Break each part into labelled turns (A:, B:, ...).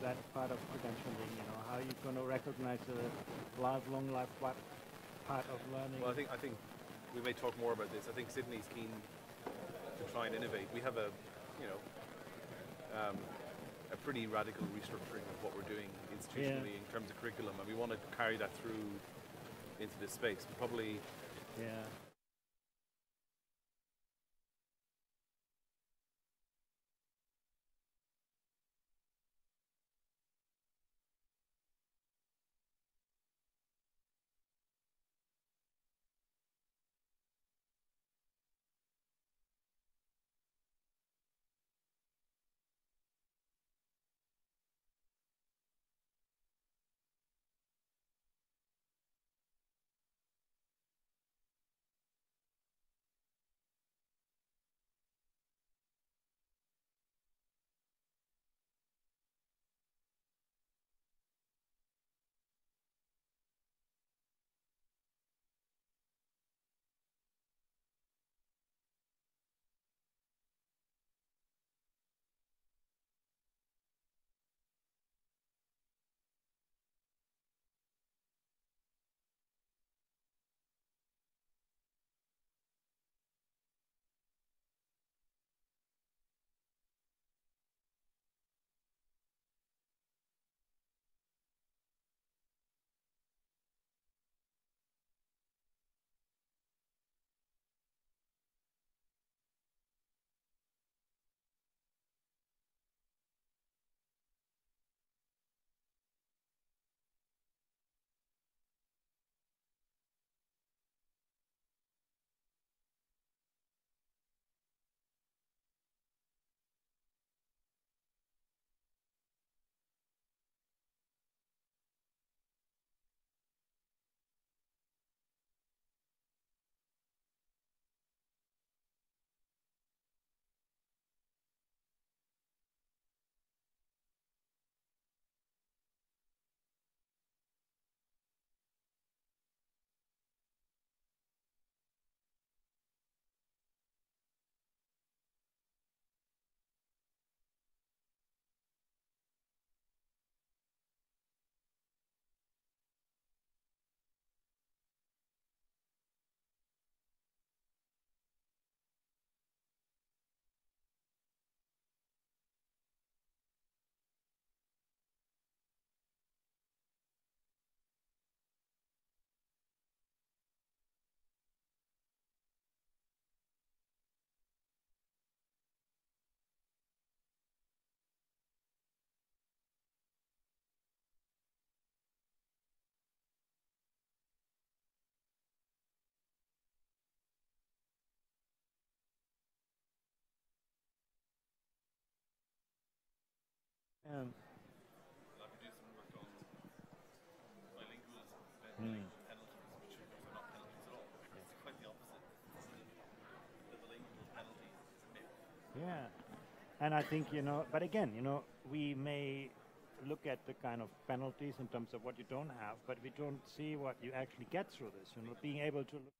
A: that part of credentialing, you know, how you're going to recognize the lifelong part of learning.
B: Well, I think we may talk more about this. I think Sydney's keen to try and innovate. We have a pretty radical restructuring of what we're doing institutionally in terms of curriculum, and we want to carry that through into this space. But probably,
A: Yeah.
B: Like we do some work on bilingualism, bilingual penalties, which are not penalties at all. It's quite the opposite. The bilingual penalty is a myth.
A: Yeah, and I think, you know, but again, you know, we may look at the kind of penalties in terms of what you don't have, but we don't see what you actually get through this, you know, being able to look.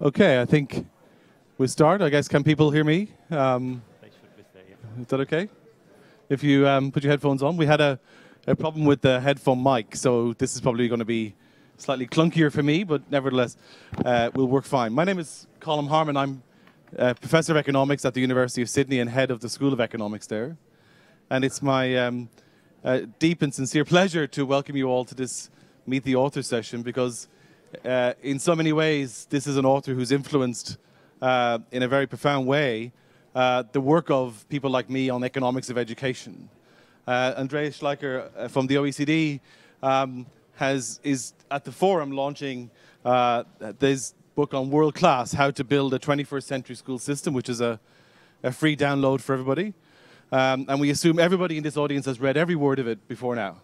C: Okay, I think we start. I guess, can people hear me?
A: They should be there, yeah.
C: Is that okay? If you put your headphones on. We had a problem with the headphone mic, so this is probably going to be slightly clunkier for me, but nevertheless, will work fine. My name is Colm Harmon. I'm Professor of Economics at the University of Sydney and head of the School of Economics there. And it's my deep and sincere pleasure to welcome you all to this Meet the Author session, because in so many ways, this is an author who's influenced in a very profound way the work of people like me on economics of education. Andreas Schleicher from the OECD is at the forum launching this book on World Class, How to Build a 21st Century School System, which is a free download for everybody. And we assume everybody in this audience has read every word of it before now.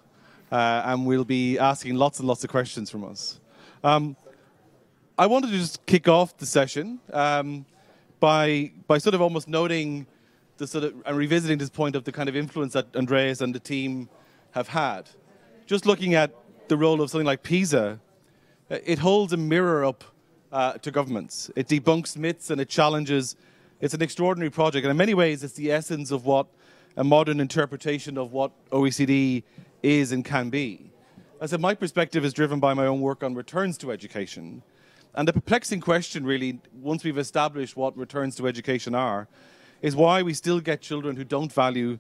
C: And we'll be asking lots and lots of questions from us. I wanted to just kick off the session by sort of almost noting the sort of, and revisiting this point of the kind of influence that Andreas and the team have had. Just looking at the role of something like PISA, it holds a mirror up to governments. It debunks myths and it challenges. It's an extraordinary project, and in many ways it's the essence of what a modern interpretation of what OECD is and can be. As I said, my perspective is driven by my own work on returns to education. And the perplexing question, really, once we've established what returns to education are, is why we still get children who don't value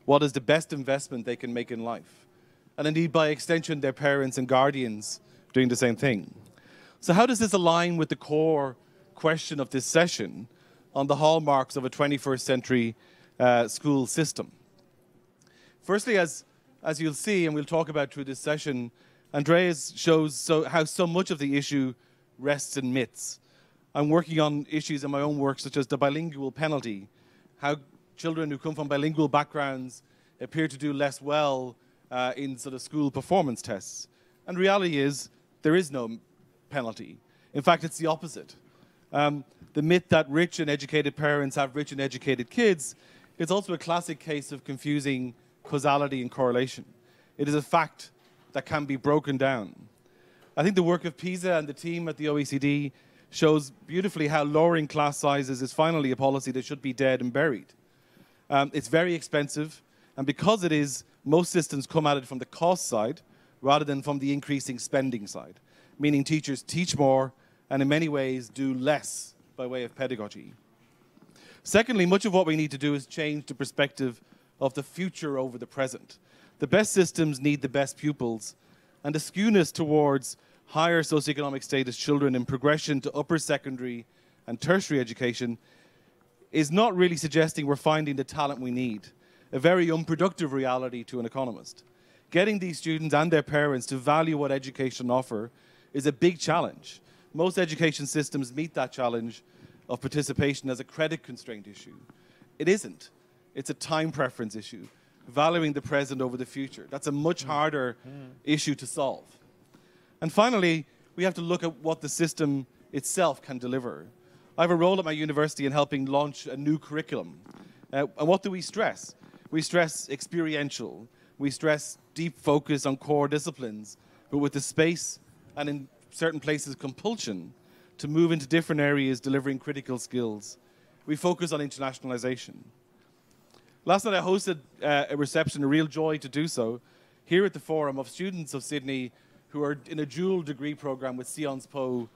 C: what is the best investment they can make in life. And indeed, by extension, their parents and guardians doing the same thing. So how does this align with the core question of this session on the hallmarks of a 21st century school system? Firstly, as you'll see, and we'll talk about through this session, Andreas shows how so much of the issue rests in myths. I'm working on issues in my own work, such as the bilingual penalty, how children who come from bilingual backgrounds appear to do less well in sort of school performance tests. And reality is, there is no penalty. In fact, it's the opposite. The myth that rich and educated parents have rich and educated kids is also a classic case of confusing causality and correlation. It is a fact that can be broken down. I think the work of PISA and the team at the OECD shows beautifully how lowering class sizes is finally a policy that should be dead and buried. It's very expensive, and because it is, most systems come at it from the cost side rather than from the increasing spending side, meaning teachers teach more and in many ways do less by way of pedagogy. Secondly, much of what we need to do is change the perspective of the future over the present. The best systems need the best pupils, and the skewness towards higher socioeconomic status children in progression to upper secondary and tertiary education is not really suggesting we're finding the talent we need, a very unproductive reality to an economist. Getting these students and their parents to value what education offers is a big challenge. Most education systems meet that challenge of participation as a credit constraint issue. It isn't. It's a time preference issue, valuing the present over the future. That's a much harder issue to solve. And finally, we have to look at what the system itself can deliver. I have a role at my university in helping launch a new curriculum. And what do we stress? We stress experiential. We stress deep focus on core disciplines, but with the space and in certain places compulsion to move into different areas delivering critical skills. We focus on internationalization. Last night I hosted a reception, a real joy to do so, here at the forum of students of Sydney who are in a dual degree program with Sciences Po,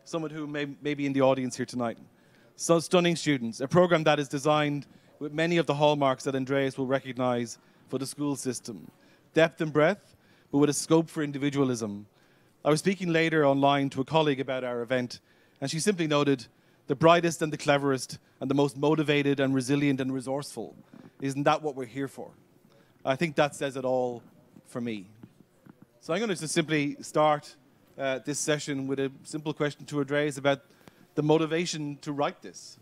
C: someone who may be in the audience here tonight. So stunning students, a program that is designed with many of the hallmarks that Andreas will recognize for the school system. Depth and breadth, but with a scope for individualism. I was speaking later online to a colleague about our event, and she simply noted, the brightest and the cleverest and the most motivated and resilient and resourceful. Isn't that what we're here for? I think that says it all for me. So I'm going to just simply start this session with a simple question to Andreas about the motivation to write this.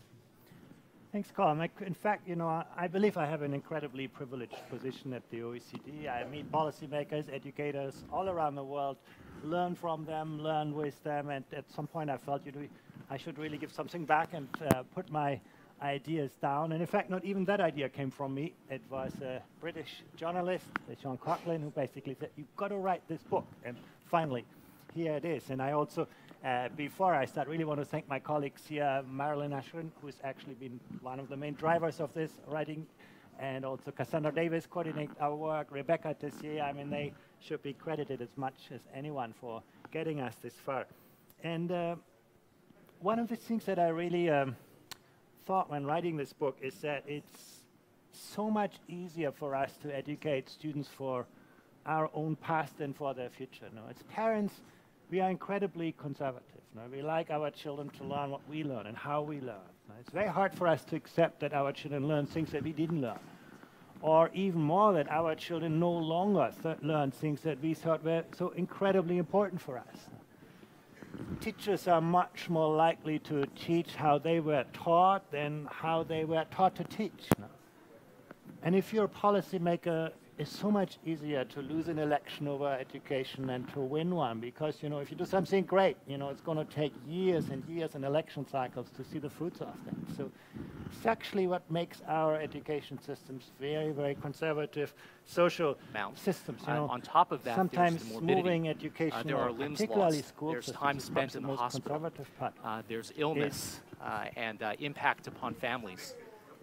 A: Thanks, Colm. In fact, you know, I believe I have an incredibly privileged position at the OECD. I meet policymakers, educators all around the world, learn from them, learn with them, and at some point I felt I should really give something back and put my ideas down. And in fact, not even that idea came from me. It was a British journalist, Sean Coughlin, who basically said, you've got to write this book. And finally, here it is. And I also, before I start, really want to thank my colleagues here, Marilyn Ashwin, who's actually been one of the main drivers of this writing, and also Cassandra Davis coordinate our work, Rebecca Tessier. I mean, they should be credited as much as anyone for getting us this far. And one of the things that I really thought when writing this book is that it's so much easier for us to educate students for our own past than for their future. No? As parents, we are incredibly conservative. No? We like our children to learn what we learn and how we learn. No? It's very hard for us to accept that our children learn things that we didn't learn. Or even more, that our children no longer learn things that we thought were so incredibly important for us. Teachers are much more likely to teach how they were taught than how they were taught to teach. No? And if you're a policymaker, it's so much easier to lose an election over education than to win one, because, you know, if you do something great, you know, it's going to take years and years in election cycles to see the fruits of that. So it's actually what makes our education systems very, very conservative social systems. You know,
D: on top of that,
A: sometimes
D: there's the morbidity.
A: Moving education,
D: there are limbs
A: particularly
D: lost.
A: school
D: There's
A: systems,
D: time spent in the
A: most
D: hospital.
A: conservative part.
D: There's illness and impact upon families.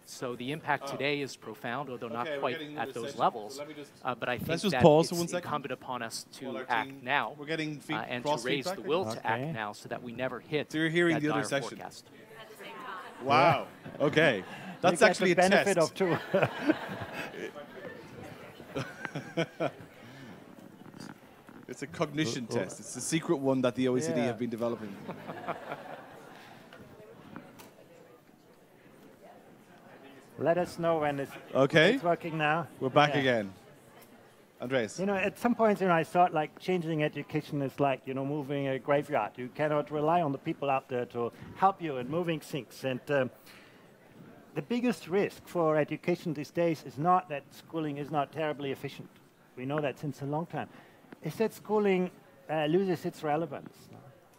D: So the impact today is profound, although not quite at those levels. But I think that it's incumbent upon us to act now and to raise the will to act now so that we never hit
C: so you're hearing
D: that
C: the other
D: dire
C: session.
D: forecast.
C: Wow. Okay. That's actually a
A: benefit
C: test.
A: Of two.
C: It's a cognition test. It's the secret one that the OECD have been developing.
A: Let us know when it's working now.
C: We're back again. Andreas.
A: You know, at some points, you know, I thought like changing education is like, you know, moving a graveyard. You cannot rely on the people out there to help you in moving things. And the biggest risk for education these days is not that schooling is not terribly efficient. We know that since a long time. It's that schooling loses its relevance.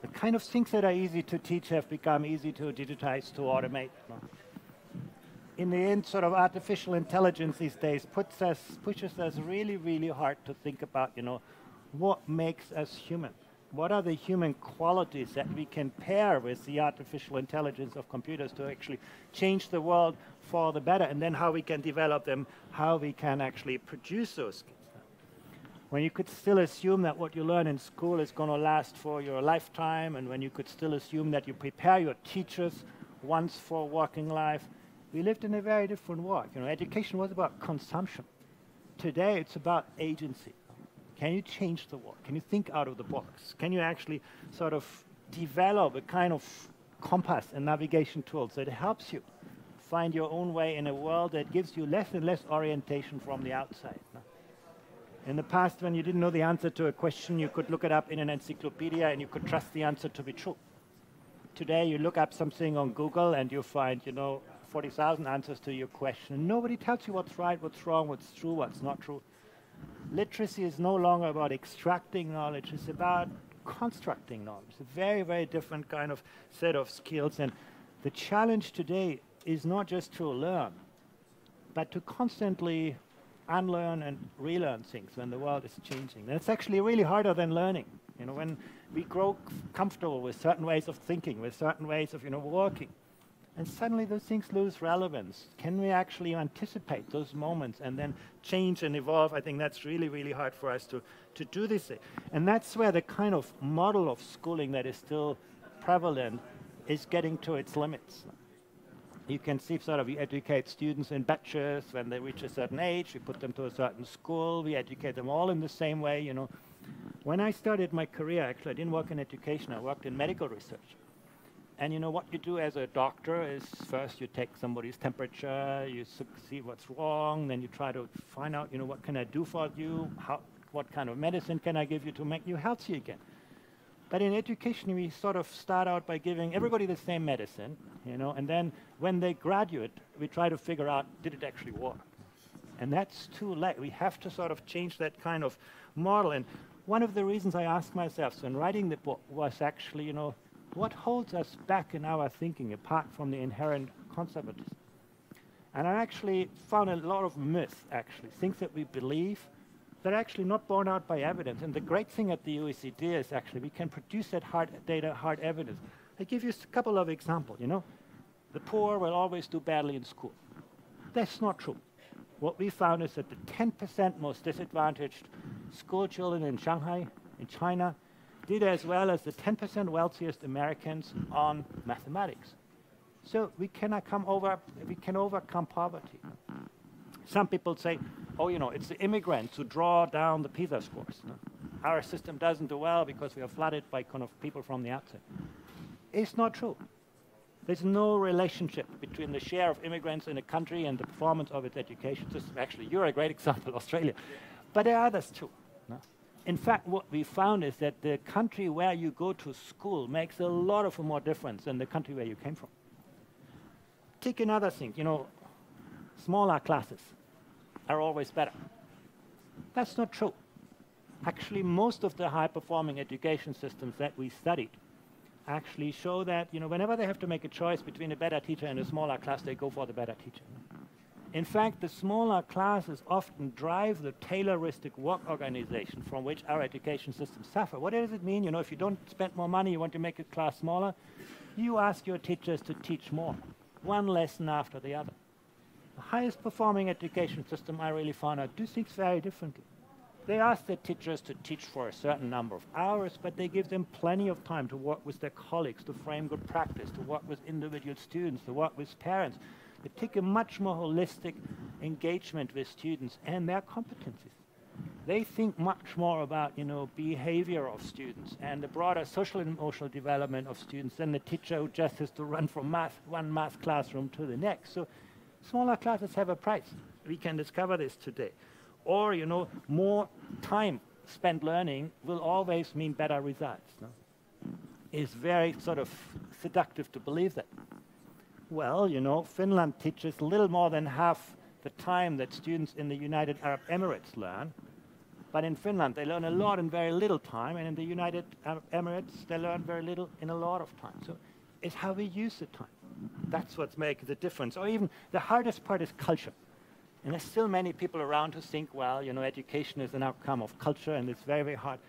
A: The kind of things that are easy to teach have become easy to digitize, to automate. In the end, sort of artificial intelligence these days pushes us really, really hard to think about, you know, what makes us human? What are the human qualities that we can pair with the artificial intelligence of computers to actually change the world for the better, and then how we can develop them, how we can actually produce those skills. When you could still assume that what you learn in school is going to last for your lifetime, and when you could still assume that you prepare your teachers once for working life, we lived in a very different world. You know, education was about consumption. Today, it's about agency. Can you change the world? Can you think out of the box? Can you actually sort of develop a kind of compass and navigation tools that helps you find your own way in a world that gives you less and less orientation from the outside? In the past, when you didn't know the answer to a question, you could look it up in an encyclopedia and you could trust the answer to be true. Today, you look up something on Google and you find, you know, 40,000 answers to your question. Nobody tells you what's right, what's wrong, what's true, what's not true. Literacy is no longer about extracting knowledge. It's about constructing knowledge. It's a very, very different kind of set of skills. And the challenge today is not just to learn, but to constantly unlearn and relearn things when the world is changing. And it's actually really harder than learning. You know, when we grow comfortable with certain ways of thinking, with certain ways of, you know, working, and suddenly those things lose relevance. Can we actually anticipate those moments and then change and evolve? I think that's really, really hard for us to do this. And that's where the kind of model of schooling that is still prevalent is getting to its limits. You can see sort of we educate students in batches when they reach a certain age. We put them to a certain school. We educate them all in the same way, you know. When I started my career, actually, I didn't work in education. I worked in medical research. And you know what you do as a doctor is first you take somebody's temperature, you see what's wrong, then you try to find out, you know, what can I do for you, what kind of medicine can I give you to make you healthy again. But in education, we sort of start out by giving everybody the same medicine, you know, and then when they graduate, we try to figure out, did it actually work? And that's too late. We have to sort of change that kind of model. And one of the reasons I asked myself in writing the book was actually, you know, what holds us back in our thinking apart from the inherent conservatism? And I actually found a lot of myths, actually, things that we believe that are actually not borne out by evidence. And the great thing at the OECD is actually we can produce that hard data, hard evidence. I give you a couple of examples, you know. The poor will always do badly in school. That's not true. What we found is that the 10% most disadvantaged school children in Shanghai, in China, did as well as the 10% wealthiest Americans on mathematics. So we can overcome poverty. Some people say, oh, you know, it's the immigrants who draw down the PISA scores. Our system doesn't do well because we are flooded by kind of people from the outside. It's not true. There's no relationship between the share of immigrants in a country and the performance of its education system. Actually, you're a great example, Australia. But there are others too. No? In fact, what we found is that the country where you go to school makes a lot of more difference than the country where you came from. Take another thing, you know, smaller classes are always better. That's not true. Actually, most of the high-performing education systems that we studied actually show that, you know, whenever they have to make a choice between a better teacher and a smaller class, they go for the better teacher. In fact, the smaller classes often drive the tailoristic work organization from which our education systems suffer. What does it mean? You know, if you don't spend more money, you want to make a class smaller, you ask your teachers to teach more, one lesson after the other. The highest performing education system I really found out do things very differently. They ask their teachers to teach for a certain number of hours, but they give them plenty of time to work with their colleagues, to frame good practice, to work with individual students, to work with parents. They take a much more holistic engagement with students and their competencies. They think much more about, you know, behavior of students and the broader social and emotional development of students than the teacher who just has to run from one math classroom to the next. So smaller classes have a price. We can discover this today. Or, you know, more time spent learning will always mean better results. No? It's very sort of seductive to believe that. Well, you know, Finland teaches a little more than half the time that students in the United Arab Emirates learn. But in Finland, they learn a lot in very little time, and in the United Arab Emirates, they learn very little in a lot of time. So it's how we use the time. That's what makes the difference. Or even the hardest part is culture. And there's still many people around who think, well, you know, education is an outcome of culture, and it's very, very hard.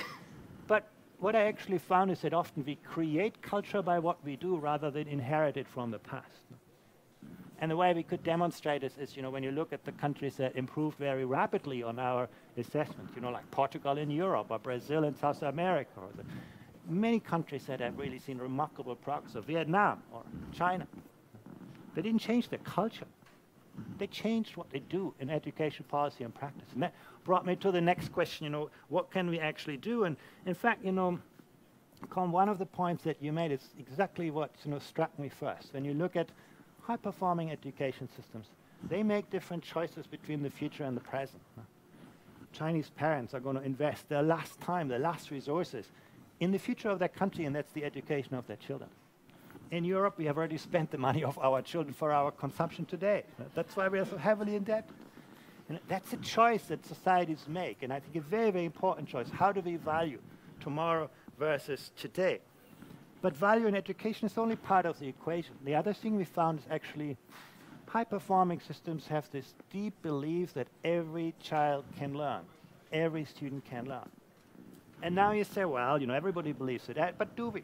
A: But what I actually found is that often we create culture by what we do rather than inherit it from the past. And the way we could demonstrate this is, you know, when you look at the countries that improved very rapidly on our assessment, you know, like Portugal in Europe or Brazil in South America, or many countries that have really seen remarkable progress, or Vietnam or China. They didn't change their culture. They changed what they do in education policy and practice. And that brought me to the next question, you know, what can we actually do? And in fact, you know, Colm, one of the points that you made is exactly what, you know, struck me first. When you look at high-performing education systems, they make different choices between the future and the present. Chinese parents are going to invest their last time, their last resources in the future of their country, and that's the education of their children. In Europe, we have already spent the money of our children for our consumption today. That's why we are so heavily in debt. And that's a choice that societies make, and I think a very, very important choice. How do we value tomorrow versus today? But value in education is only part of the equation. The other thing we found is actually high-performing systems have this deep belief that every child can learn, every student can learn. And now you say, well, you know, everybody believes it, but do we?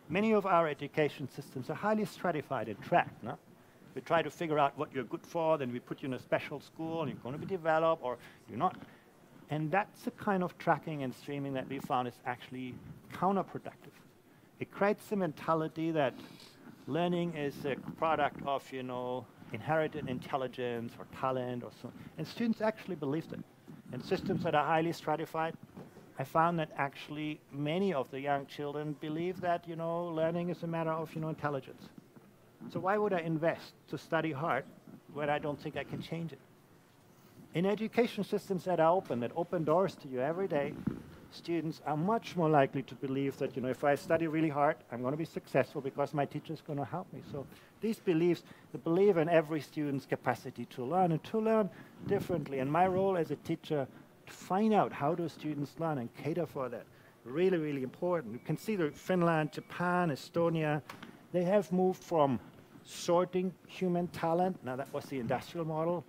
A: Many of our education systems are highly stratified and tracked. No? We try to figure out what you're good for, then we put you in a special school, and you're going to be developed, or you're not. And that's the kind of tracking and streaming that we found is actually counterproductive. It creates the mentality that learning is a product of, you know, inherited intelligence or talent or so on. And students actually believe that. And systems that are highly stratified, I found that actually many of the young children believe that, you know, learning is a matter of, you know, intelligence. So why would I invest to study hard when I don't think I can change it? In education systems that are open, that open doors to you every day, students are much more likely to believe that, you know, if I study really hard, I'm going to be successful because my teacher is going to help me. So these beliefs, the belief in every student's capacity to learn and to learn differently. And my role as a teacher to find out how do students learn and cater for that. Really, really important. You can see that Finland, Japan, Estonia, they have moved from sorting human talent, now that was the industrial model,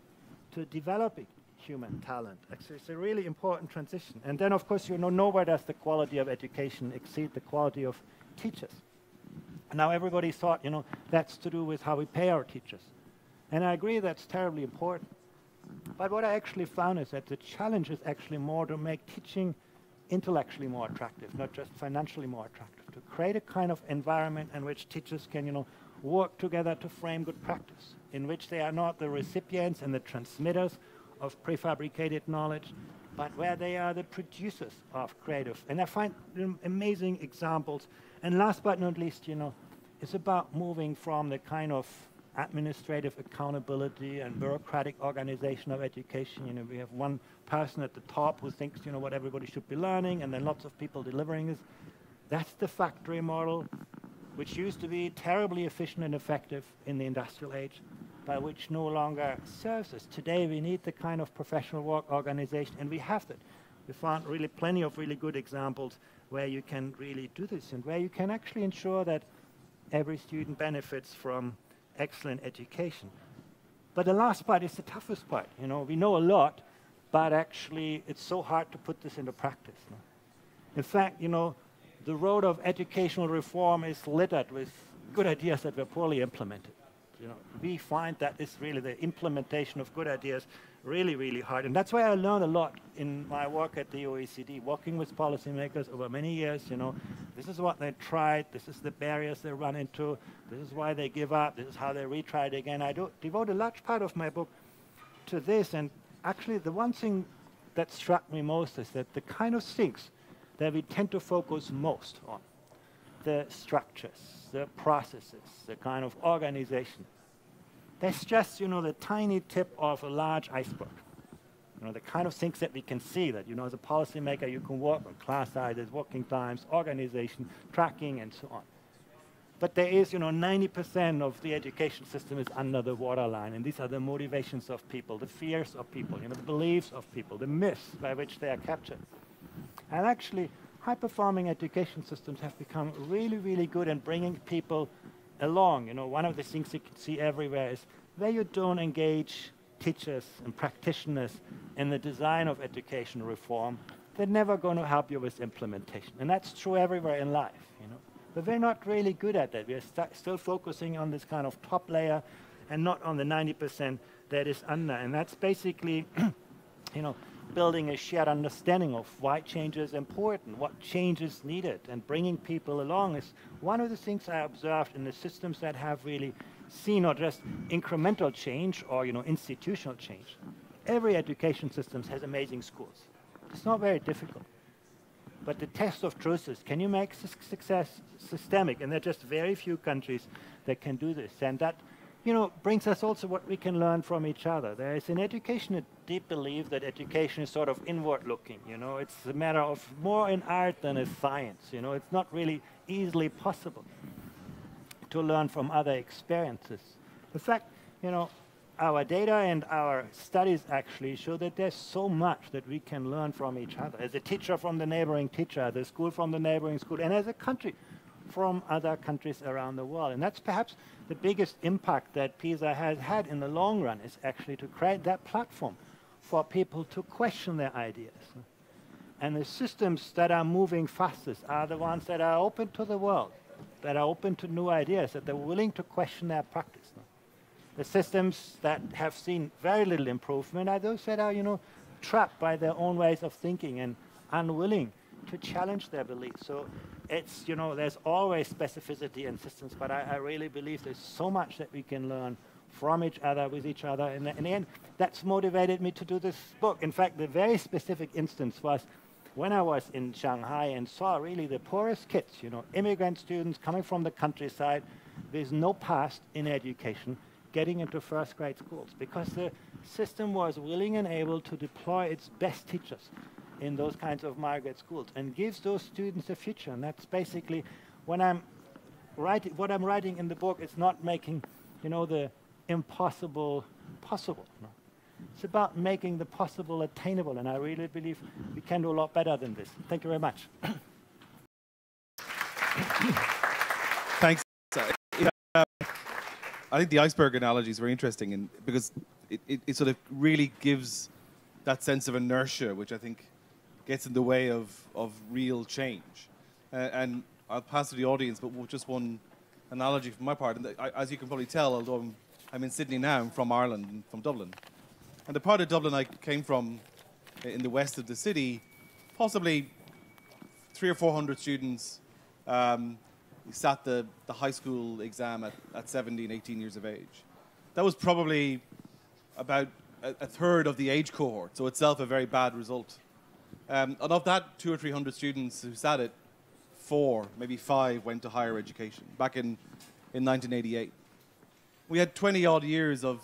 A: to developing human talent. Actually, it's a really important transition. And then, of course, you know, nowhere does the quality of education exceed the quality of teachers. And now everybody thought, you know, that's to do with how we pay our teachers. And I agree that's terribly important. But what I actually found is that the challenge is actually more to make teaching intellectually more attractive, not just financially more attractive, to create a kind of environment in which teachers can, work together to frame good practice, in which they are not the recipients and the transmitters of prefabricated knowledge, but where they are the producers of creative. And I find amazing examples. And last but not least, it's about moving from the kind of administrative accountability and bureaucratic organization of education. We have one person at the top who thinks, what everybody should be learning, and then lots of people delivering this. That's the factory model, which used to be terribly efficient and effective in the industrial age, but which no longer serves us. Today, we need the kind of professional work organization, and we have that. We found really plenty of really good examples where you can really do this and where you can actually ensure that every student benefits from excellent education. But the last part is the toughest part. We know a lot, but actually it's so hard to put this into practice. In fact, the road of educational reform is littered with good ideas that were poorly implemented. We find that it's really the implementation of good ideas really, really hard. And that's why I learned a lot in my work at the OECD, working with policymakers over many years. This is what they tried, this is the barriers they run into, this is why they give up, this is how they retry it again. I devote a large part of my book to this, and actually the one thing that struck me most is that the kind of things that we tend to focus most on, the structures, the processes, the kind of organization, that's just, the tiny tip of a large iceberg. The kind of things that we can see that, as a policymaker, you can work on class sizes, working times, organization, tracking, and so on. But there is, 90% of the education system is under the waterline, and these are the motivations of people, the fears of people, the beliefs of people, the myths by which they are captured. And actually, high-performing education systems have become really, really good in bringing people along. One of the things you can see everywhere is where you don't engage teachers and practitioners in the design of education reform, they're never going to help you with implementation. And that's true everywhere in life. But we're not really good at that. We're still focusing on this kind of top layer and not on the 90% that is under. And that's basically, building a shared understanding of why change is important, what change is needed, and bringing people along is one of the things I observed in the systems that have really seen not just incremental change or institutional change. Every education system has amazing schools. It's not very difficult. But the test of truth is, can you make success systemic? And there are just very few countries that can do this. And that brings us also what we can learn from each other. There is in education a deep belief that education is sort of inward-looking. It's a matter of more in art than in science. It's not really easily possible to learn from other experiences. In fact, our data and our studies actually show that there's so much that we can learn from each other. As a teacher from the neighboring teacher, the school from the neighboring school, and as a country from other countries around the world. And that's perhaps the biggest impact that PISA has had in the long run, is actually to create that platform for people to question their ideas. And the systems that are moving fastest are the ones that are open to the world, that are open to new ideas, that they're willing to question their practice. The systems that have seen very little improvement are those that are, trapped by their own ways of thinking and unwilling to challenge their beliefs. So it's, there's always specificity in systems, but I really believe there's so much that we can learn from each other, with each other. And in the end, that's motivated me to do this book. In fact, the very specific instance was when I was in Shanghai and saw really the poorest kids, immigrant students coming from the countryside, there's no past in education, getting into first grade schools, because the system was willing and able to deploy its best teachers in those kinds of migrant schools and gives those students a future. And that's basically when I'm writing, what I'm writing in the book is not making, the impossible possible. No. It's about making the possible attainable, and I really believe we can do a lot better than this. Thank you very much.
C: Thanks. I think the iceberg analogy is very interesting, because it sort of really gives that sense of inertia, which I think gets in the way of real change. And I'll pass to the audience, but just one analogy from my part. And as you can probably tell, although I'm in Sydney now, I'm from Ireland, from Dublin. And the part of Dublin I came from in the west of the city, possibly 300 or 400 students sat the high school exam at 17, 18 years of age. That was probably about a third of the age cohort, so itself a very bad result. And of that 200 or 300 students who sat it, 4, maybe 5 went to higher education back in 1988. We had 20-odd years of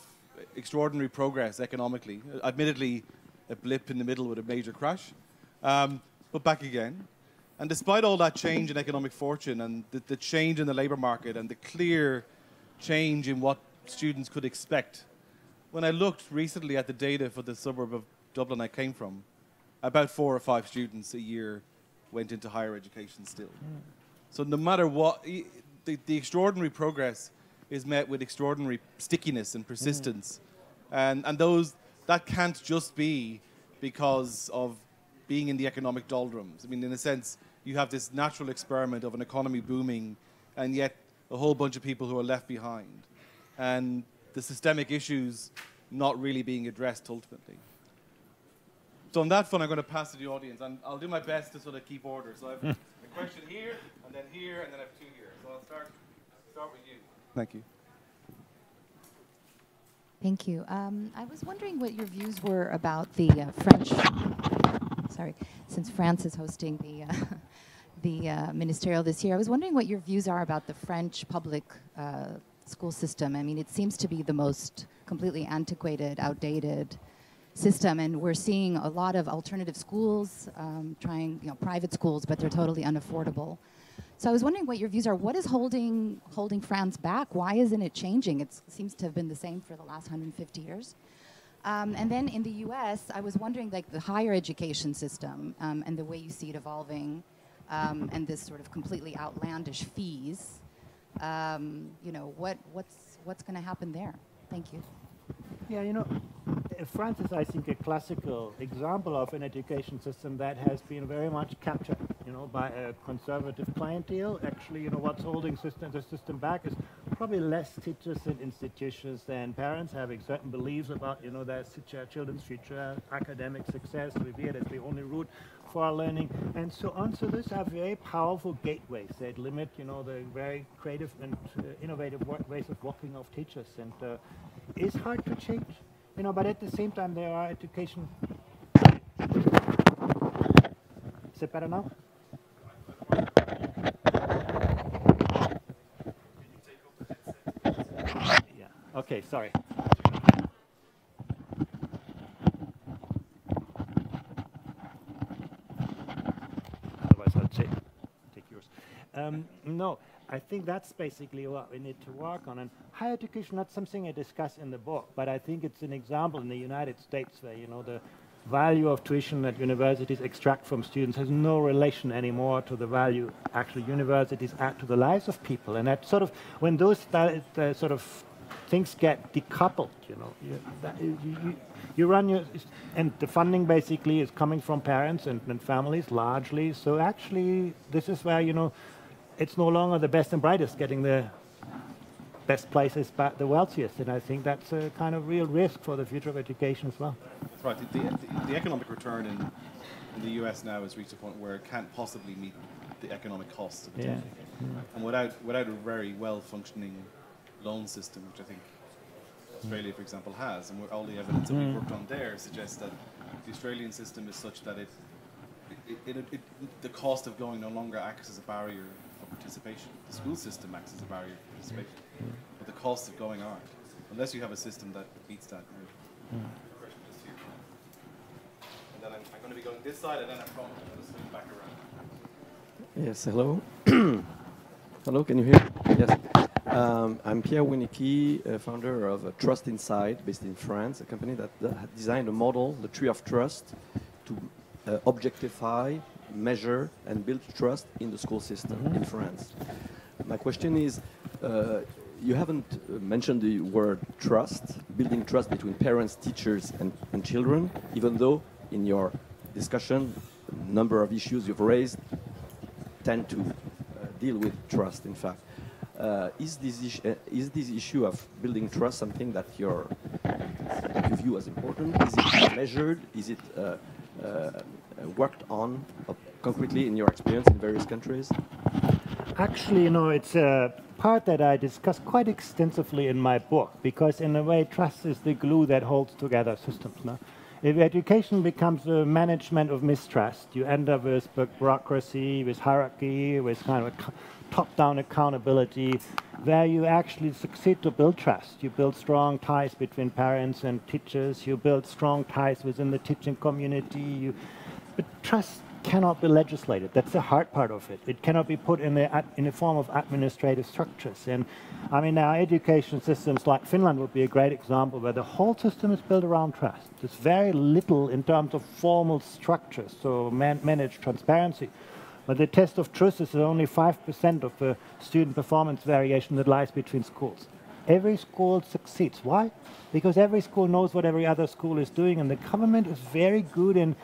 C: extraordinary progress economically, admittedly a blip in the middle with a major crash, but back again. And despite all that change in economic fortune and the change in the labour market and the clear change in what students could expect, when I looked recently at the data for the suburb of Dublin I came from, about 4 or 5 students a year went into higher education still. So no matter what, the extraordinary progress is met with extraordinary stickiness and persistence. And that can't just be because of being in the economic doldrums. I mean, in a sense, you have this natural experiment of an economy booming and yet a whole bunch of people who are left behind. And the systemic issues not really being addressed ultimately. So on that front, I'm going to pass to the audience, and I'll do my best to sort of keep order. So I have a question here, and then I have 2 here. So I'll start with you. Thank you.
E: Thank you. I was wondering what your views were about the French. Sorry, since France is hosting the ministerial this year, I was wondering what your views are about the French public school system. I mean, it seems to be the most completely antiquated, outdated system, and we're seeing a lot of alternative schools trying, private schools, but they're totally unaffordable. So I was wondering what your views are. What is holding France back? Why isn't it changing? It seems to have been the same for the last 150 years. And then in the U.S., I was wondering, like, the higher education system and the way you see it evolving, and this sort of completely outlandish fees. What's going to happen there? Thank you.
A: Yeah, France is, I think, a classical example of an education system that has been very much captured, by a conservative clientele. Actually, what's holding the system back is probably less teachers and institutions than parents having certain beliefs about, their children's future academic success, revered as the only route for learning, and so on. So these are very powerful gateways that limit, the very creative and innovative ways of working of teachers. And it's hard to change, but at the same time, there are education. Is it better now? Yeah. Okay, sorry. Otherwise, I'll take yours. No, I think that's basically what we need to work on. And higher education, not something I discuss in the book, but I think it's an example in the United States where, the value of tuition that universities extract from students has no relation anymore to the value actually universities add to the lives of people. And that sort of, when those sort of things get decoupled, you run your, and the funding basically is coming from parents and families largely. So actually, this is where, it's no longer the best and brightest getting the best places, but the wealthiest. And I think that's a kind of real risk for the future of education as well.
C: That's right. The economic return in the US now has reached a point where it can't possibly meet the economic costs of attending. And without a very well-functioning loan system, which I think Australia, for example, has, and all the evidence that we've worked on there suggests that the Australian system is such that the cost of going no longer acts as a barrier for participation. The school system acts as a barrier for participation, but the costs of going aren't, unless you have a system that beats that. And then I'm going to be going this side, and then I'm going to swing back around.
F: Yes, hello. Hello, can you hear? Yes. I'm Pierre Winnicki, founder of Trust Inside, based in France, a company that designed a model, the Tree of Trust, to objectify, measure, and build trust in the school system in France. My question is, you haven't mentioned the word trust, building trust between parents, teachers, and children, even though in your discussion, the number of issues you've raised tend to deal with trust, in fact. Is this issue of building trust something that you view as important? Is it measured? Is it worked on concretely in your experience in various countries?
A: Actually, it's a part that I discuss quite extensively in my book, because in a way, trust is the glue that holds together systems. No? If education becomes a management of mistrust, you end up with bureaucracy, with hierarchy, with kind of top-down accountability, where you actually succeed to build trust. You build strong ties between parents and teachers. You build strong ties within the teaching community. But trust cannot be legislated. That's the hard part of it. It cannot be put in the form of administrative structures. And I mean, our education systems like Finland would be a great example where the whole system is built around trust. There's very little in terms of formal structures, so manage transparency. But the test of truth is only 5% of the student performance variation that lies between schools. Every school succeeds. Why? Because every school knows what every other school is doing, and the government is very good in,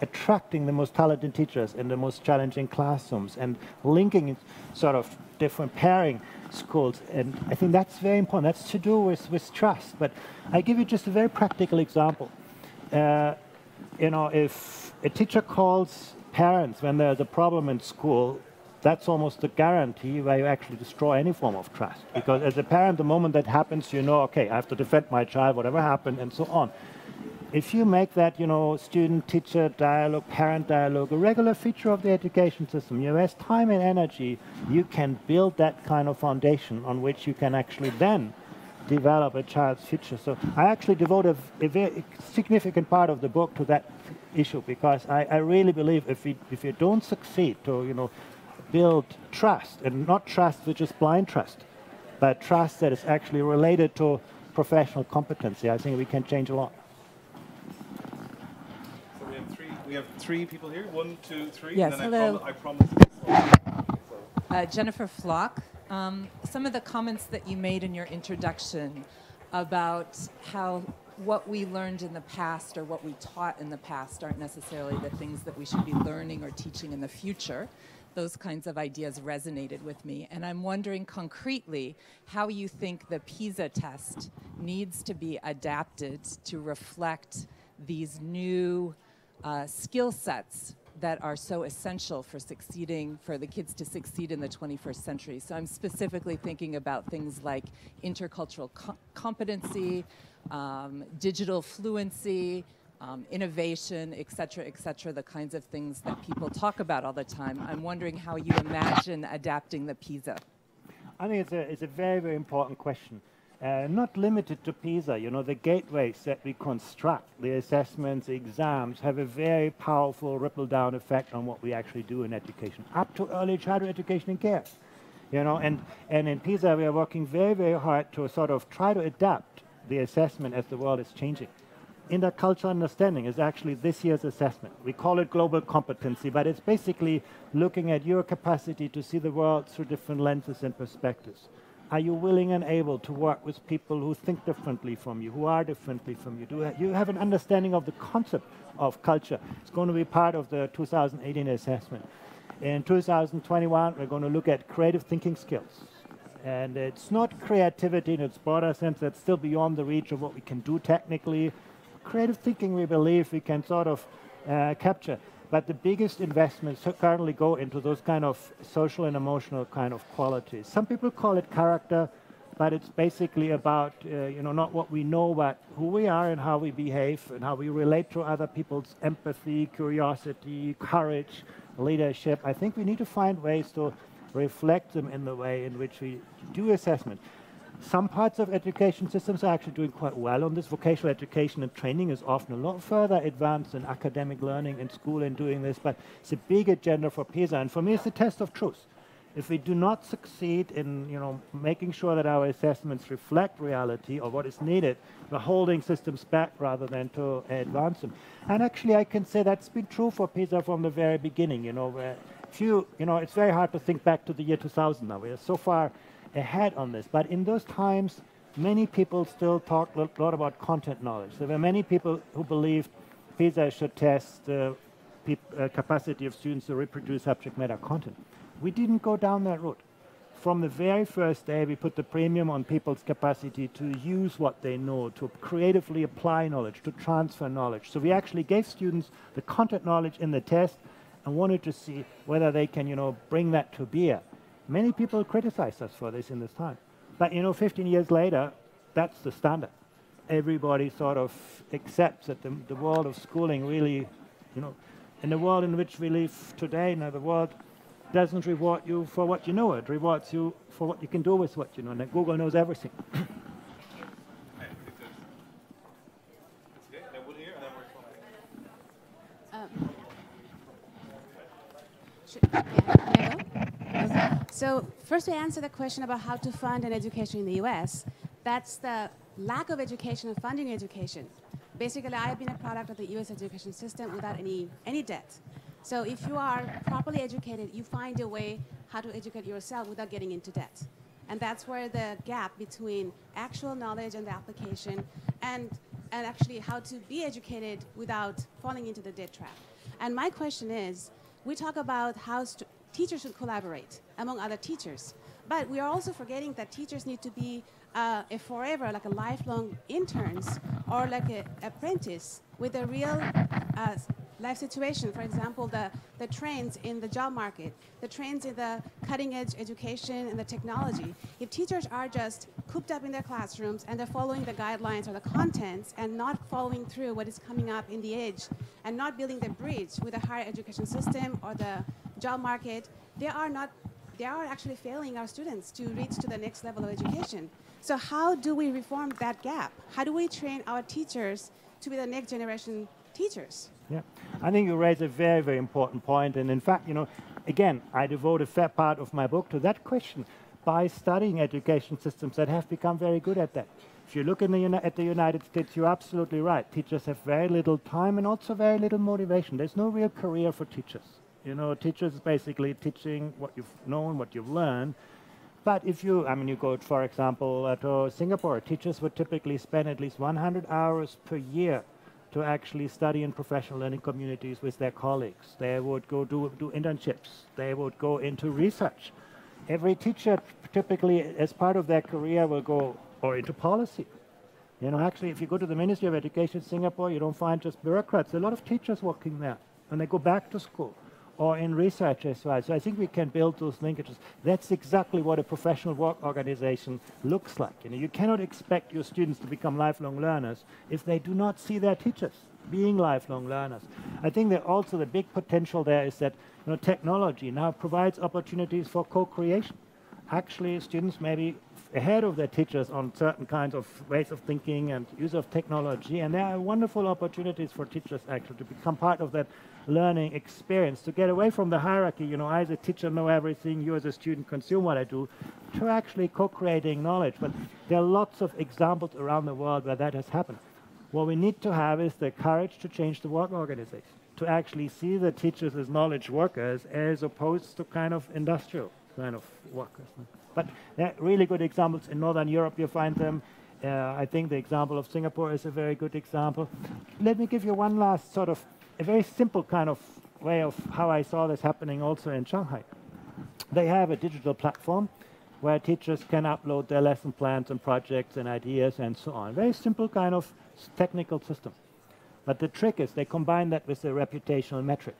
A: attracting the most talented teachers in the most challenging classrooms and linking sort of different pairing schools. And I think that's very important. That's to do with trust. But I give you just a very practical example. If a teacher calls parents when there's a problem in school, that's almost a guarantee where you actually destroy any form of trust. Because as a parent, the moment that happens, okay, I have to defend my child, whatever happened, and so on. If you make that, student-teacher dialogue, parent dialogue, a regular feature of the education system, you invest time and energy, you can build that kind of foundation on which you can actually then develop a child's future. So I actually devote a very significant part of the book to that issue, because I really believe if you don't succeed to, build trust, and not trust which is blind trust, but trust that is actually related to professional competency, I think we can change a lot.
C: So we have three people here. 1, 2, 3.
G: Yes,
C: and then
G: hello.
C: I promise.
G: Jennifer Flock. Some of the comments that you made in your introduction about how what we learned in the past or what we taught in the past aren't necessarily the things that we should be learning or teaching in the future. Those kinds of ideas resonated with me. And I'm wondering concretely how you think the PISA test needs to be adapted to reflect these new skill sets that are so essential for the kids to succeed in the 21st century. So I'm specifically thinking about things like intercultural competency, digital fluency, innovation, et cetera, the kinds of things that people talk about all the time. I'm wondering how you imagine adapting the PISA.
A: I think it's a very, very important question. Not limited to PISA, the gateways that we construct, the assessments, the exams, have a very powerful ripple-down effect on what we actually do in education, up to early childhood education and care. And in PISA, we are working very, very hard to sort of try to adapt the assessment as the world is changing. Intercultural understanding is actually this year's assessment. We call it global competency, but it's basically looking at your capacity to see the world through different lenses and perspectives. Are you willing and able to work with people who think differently from you, who are differently from you? Do you have an understanding of the concept of culture? It's going to be part of the 2018 assessment. In 2021, we're going to look at creative thinking skills. And it's not creativity in its broader sense. That's still beyond the reach of what we can do technically. Creative thinking, we believe, we can sort of capture. But the biggest investments currently go into those kind of social and emotional kind of qualities. Some people call it character, but it's basically about, not what we know, but who we are and how we behave and how we relate to other people's empathy, curiosity, courage, leadership. I think we need to find ways to reflect them in the way in which we do assessment. Some parts of education systems are actually doing quite well on this. Vocational education and training is often a lot further advanced than academic learning in school in doing this, but it's a big agenda for PISA. And for me, it's the test of truth. If we do not succeed in making sure that our assessments reflect reality or what is needed, we're holding systems back rather than to advance them. And actually, I can say that's been true for PISA from the very beginning. Where it's very hard to think back to the year 2000 now. We are so far ahead on this. But in those times, many people still talk a lot about content knowledge. There were many people who believed PISA should test the capacity of students to reproduce subject matter content. We didn't go down that route. From the very first day, we put the premium on people's capacity to use what they know, to creatively apply knowledge, to transfer knowledge. So we actually gave students the content knowledge in the test, and wanted to see whether they can, bring that to bear. Many people criticize us for this in this time. But, 15 years later, that's the standard. Everybody sort of accepts that the world of schooling really, in the world in which we live today, the world doesn't reward you for what you know. It rewards you for what you can do with what you know. And Google knows everything.
H: So first we answer the question about how to fund an education in the US. That's the lack of education and funding education. Basically, I've been a product of the US education system without any debt. So if you are properly educated, you find a way how to educate yourself without getting into debt. And that's where the gap between actual knowledge and the application and actually how to be educated without falling into the debt trap. And my question is, we talk about how teachers should collaborate among other teachers, but we are also forgetting that teachers need to be a forever, like a lifelong interns or like an apprentice with a real life situation. For example, the trends in the job market, the trends in the cutting edge education and the technology. If teachers are just cooped up in their classrooms and they're following the guidelines or the contents and not following through what is coming up in the edge and not building the bridge with the higher education system or the job market, they are actually failing our students to reach to the next level of education. So how do we reform that gap? How do we train our teachers to be the next generation teachers?
A: Yeah, I think you raise a very, very important point. And in fact, again, I devote a fair part of my book to that question by studying education systems that have become very good at that. If you look at the United States, you're absolutely right. Teachers have very little time and also very little motivation. There's no real career for teachers. Teachers is basically teaching what you've known, what you've learned. But if you go, for example, to Singapore, teachers would typically spend at least 100 hours per year to actually study in professional learning communities with their colleagues. They would go do internships. They would go into research. Every teacher typically, as part of their career, will go or into policy. Actually, if you go to the Ministry of Education in Singapore, you don't find just bureaucrats. There are a lot of teachers working there, and they go back to school or in research as well. So I think we can build those linkages. That's exactly what a professional work organization looks like. You cannot expect your students to become lifelong learners if they do not see their teachers being lifelong learners. I think that also the big potential there is that technology now provides opportunities for co-creation. Actually, students may be ahead of their teachers on certain kinds of ways of thinking and use of technology, and there are wonderful opportunities for teachers actually to become part of that learning experience, to get away from the hierarchy, I as a teacher know everything, you as a student consume what I do, to actually co-creating knowledge. But there are lots of examples around the world where that has happened. What we need to have is the courage to change the work organization, to actually see the teachers as knowledge workers as opposed to kind of industrial kind of workers. But there are really good examples. In Northern Europe you find them. I think the example of Singapore is a very good example. Let me give you one last sort of a very simple kind of way of how I saw this happening also in Shanghai. They have a digital platform where teachers can upload their lesson plans and projects and ideas and so on. Very simple kind of technical system. But the trick is they combine that with a reputational metric,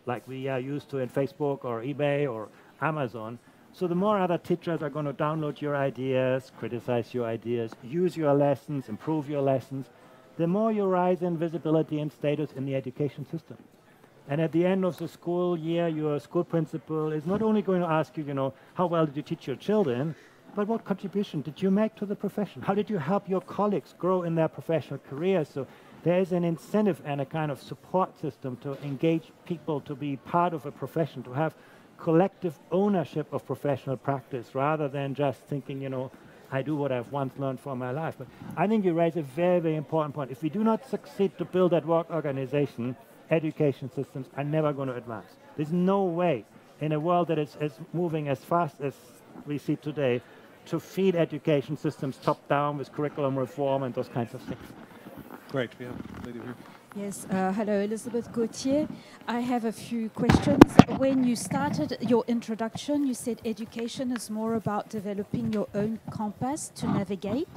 A: like we are used to in Facebook or eBay or Amazon. So the more other teachers are going to download your ideas, criticize your ideas, use your lessons, improve your lessons, the more you rise in visibility and status in the education system. And at the end of the school year, your school principal is not only going to ask you, how well did you teach your children, but what contribution did you make to the profession? How did you help your colleagues grow in their professional careers? So there is an incentive and a kind of support system to engage people to be part of a profession, to have collective ownership of professional practice rather than just thinking, I do what I've once learned for my life. But I think you raise a very, very important point. If we do not succeed to build that work organization, education systems are never going to advance. There's no way in a world that is moving as fast as we see today to feed education systems top down with curriculum reform and those kinds of things.
C: Great. We have a lady here.
I: Yes, hello, Elizabeth Gauthier. I have a few questions. When you started your introduction, you said education is more about developing your own compass to navigate.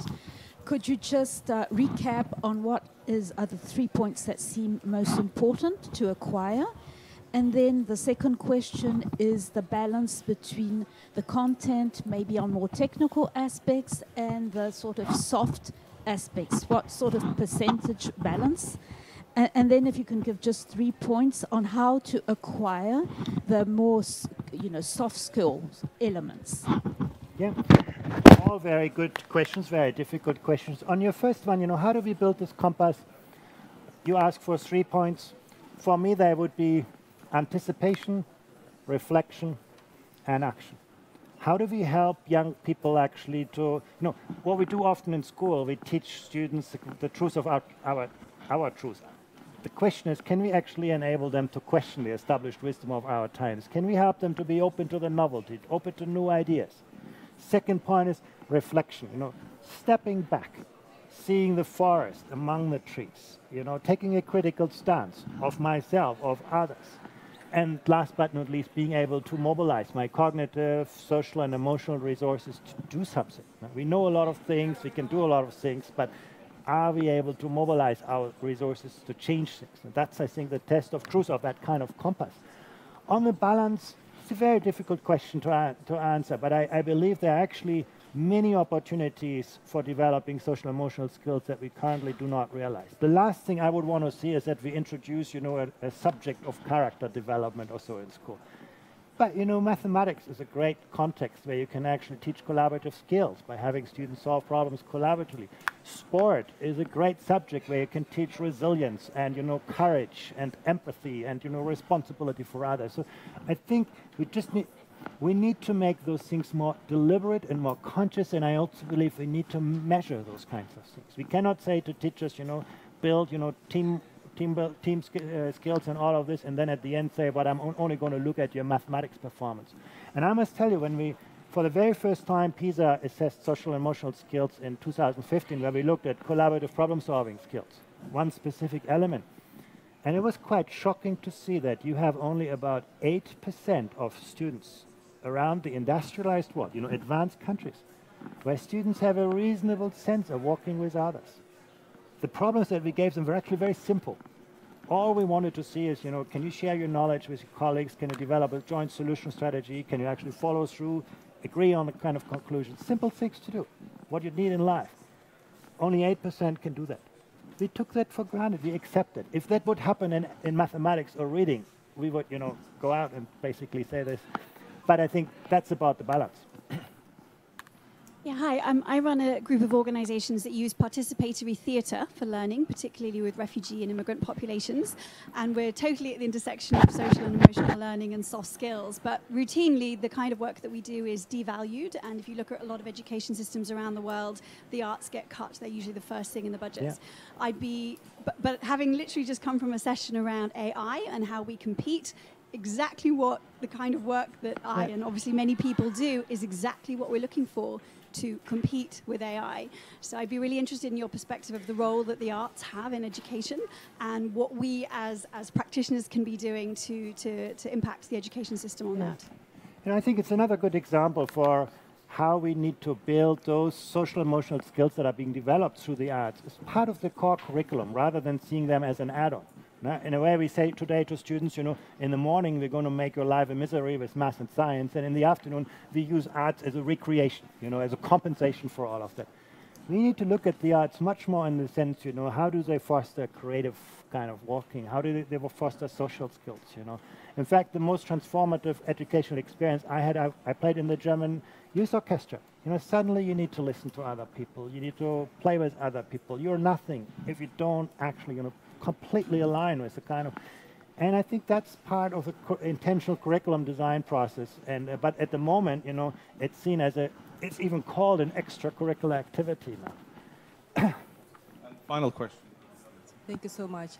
I: Could you just recap on what are the 3 points that seem most important to acquire? And then the second question is the balance between the content, maybe on more technical aspects, and the sort of soft aspects. What sort of percentage balance? And then if you can give just 3 points on how to acquire the more, soft skills elements.
A: Yeah, all very good questions, very difficult questions. On your first one, how do we build this compass? You ask for 3 points. For me, there would be anticipation, reflection, and action. How do we help young people actually to, what we do often in school, we teach students the truth of our truth. The question is, can we actually enable them to question the established wisdom of our times? Can we help them to be open to the novelty, open to new ideas? Second point is reflection, stepping back, seeing the forest among the trees, taking a critical stance of myself, of others. And last but not least, being able to mobilize my cognitive, social, and emotional resources to do something. We know a lot of things, we can do a lot of things, but are we able to mobilize our resources to change things? And that's, I think, the test of truth of that kind of compass. On the balance, it's a very difficult question to answer, but I believe there are actually many opportunities for developing social emotional skills that we currently do not realize. The last thing I would want to see is that we introduce, a subject of character development also in school. But, mathematics is a great context where you can actually teach collaborative skills by having students solve problems collaboratively. Sport is a great subject where you can teach resilience and, courage and empathy and, responsibility for others. So I think we need to make those things more deliberate and more conscious, and I also believe we need to measure those kinds of things. We cannot say to teachers, build, team skills and all of this, and then at the end say, but I'm only going to look at your mathematics performance. And I must tell you, when we, for the very first time, PISA assessed social and emotional skills in 2015, where we looked at collaborative problem-solving skills, one specific element. And it was quite shocking to see that you have only about 8% of students around the industrialized world, advanced countries, where students have a reasonable sense of working with others. The problems that we gave them were actually very simple. All we wanted to see is, can you share your knowledge with your colleagues? Can you develop a joint solution strategy? Can you actually follow through, agree on the kind of conclusions? Simple things to do, what you need in life. Only 8% can do that. We took that for granted, we accepted. If that would happen in mathematics or reading, we would, go out and basically say this. But I think that's about the balance.
J: Yeah, hi. I run a group of organizations that use participatory theatre for learning, particularly with refugee and immigrant populations. And we're totally at the intersection of social and emotional learning and soft skills. But routinely, the kind of work that we do is devalued. And if you look at a lot of education systems around the world, the arts get cut. They're usually the first thing in the budgets. Yeah. But having literally just come from a session around AI and how we compete, exactly what the kind of work that I and obviously many people do is exactly what we're looking for, to compete with AI. So I'd be really interested in your perspective of the role that the arts have in education and what we as practitioners can be doing to impact the education system on that.
A: I think it's another good example for how we need to build those social emotional skills that are being developed through the arts as part of the core curriculum rather than seeing them as an add-on. In a way, we say today to students, in the morning we're going to make your life a misery with math and science, and in the afternoon we use arts as a recreation, as a compensation for all of that. We need to look at the arts much more in the sense, how do they foster creative kind of working? How do they foster social skills, In fact, the most transformative educational experience I had, I played in the German youth orchestra. Suddenly you need to listen to other people. You need to play with other people. You're nothing if you don't actually, completely align with the kind of, and I think that's part of the intentional curriculum design process. And but at the moment, it's seen as it's even called an extracurricular activity now.
C: And final question.
K: Thank you so much.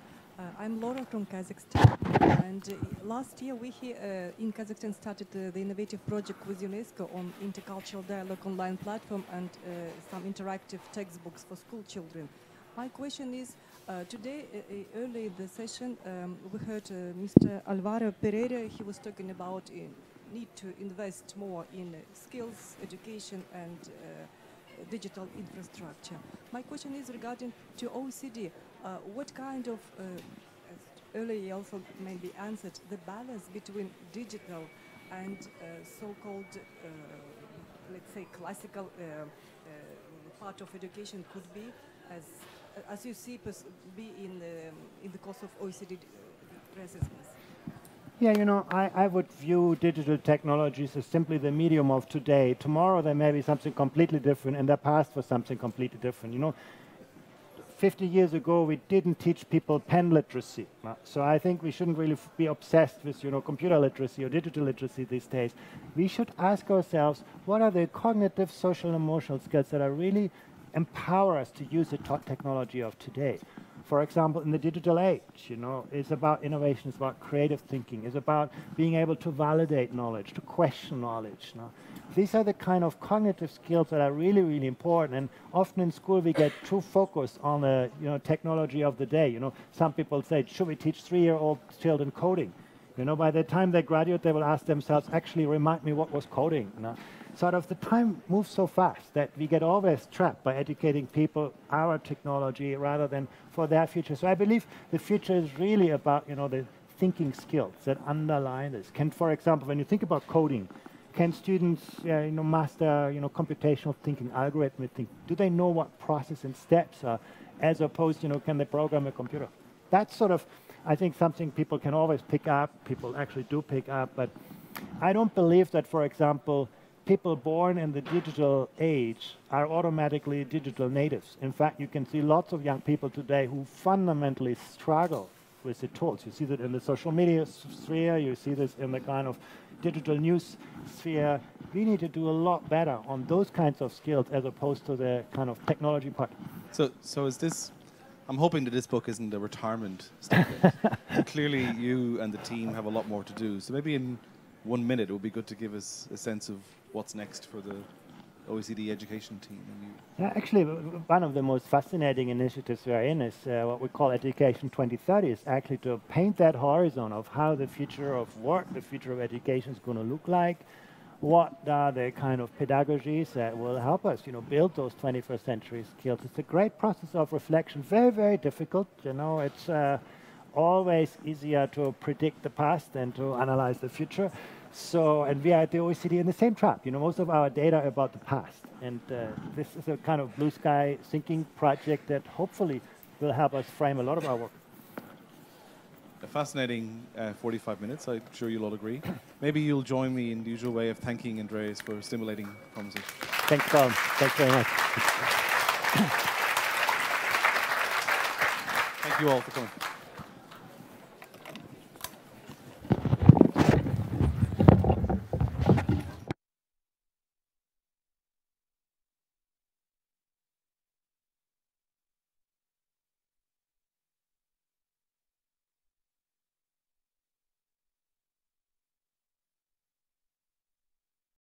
K: I'm Laura from Kazakhstan, and last year we here in Kazakhstan started the innovative project with UNESCO on intercultural dialogue online platform and some interactive textbooks for school children. My question is, today, early in the session, we heard Mr. Alvaro Pereira. He was talking about need to invest more in skills, education, and digital infrastructure. My question is regarding to OECD. What kind of earlier also maybe answered, the balance between digital and so-called, let's say, classical part of education could be, as you see, be in the course of OECD resistance.
A: Yeah, you know, I would view digital technologies as simply the medium of today. Tomorrow there may be something completely different, and the past was something completely different. You know, 50 years ago we didn't teach people pen literacy. So I think we shouldn't really be obsessed with, you know, computer literacy or digital literacy these days. We should ask ourselves, what are the cognitive, social, and emotional skills that are really empower us to use the technology of today? For example, in the digital age, you know, it's about innovation, it's about creative thinking, it's about being able to validate knowledge, to question knowledge. No? These are the kind of cognitive skills that are really, really important. And often in school we get too focused on the, you know, technology of the day. You know, some people say, should we teach 3-year-old children coding? You know, by the time they graduate, they will ask themselves, actually remind me what was coding. You know? Sort of the time moves so fast that we get always trapped by educating people our technology rather than for their future. So I believe the future is really about, you know, the thinking skills that underlie this. Can, for example, when you think about coding, can students, you know, master, you know, computational thinking, algorithmic thinking? Do they know what process and steps are, as opposed, you know, can they program a computer? That's sort of, I think, something people can always pick up. People actually do pick up, but I don't believe that, for example, people born in the digital age are automatically digital natives. In fact, you can see lots of young people today who fundamentally struggle with the tools. You see that in the social media sphere, you see this in the kind of digital news sphere. We need to do a lot better on those kinds of skills as opposed to the kind of technology part.
C: So is this, I'm hoping that this book isn't a retirement statement. Clearly you and the team have a lot more to do. So maybe in 1 minute it would be good to give us a sense of what's next for the OECD education team.
A: Yeah, actually, one of the most fascinating initiatives we're in is what we call Education 2030, is actually to paint that horizon of how the future of work, the future of education is going to look like. What are the kind of pedagogies that will help us, you know, build those 21st century skills? It's a great process of reflection, very, very difficult. You know, it's always easier to predict the past than to analyze the future. So, and we are at the OECD in the same trap. You know, most of our data are about the past. And this is a kind of blue sky thinking project that hopefully will help us frame a lot of our work.
C: A fascinating 45 minutes, I'm sure you'll all agree. Maybe you'll join me in the usual way of thanking Andreas for a stimulating conversation.
A: Thanks, Colm. Thanks very much.
C: Thank you all for coming.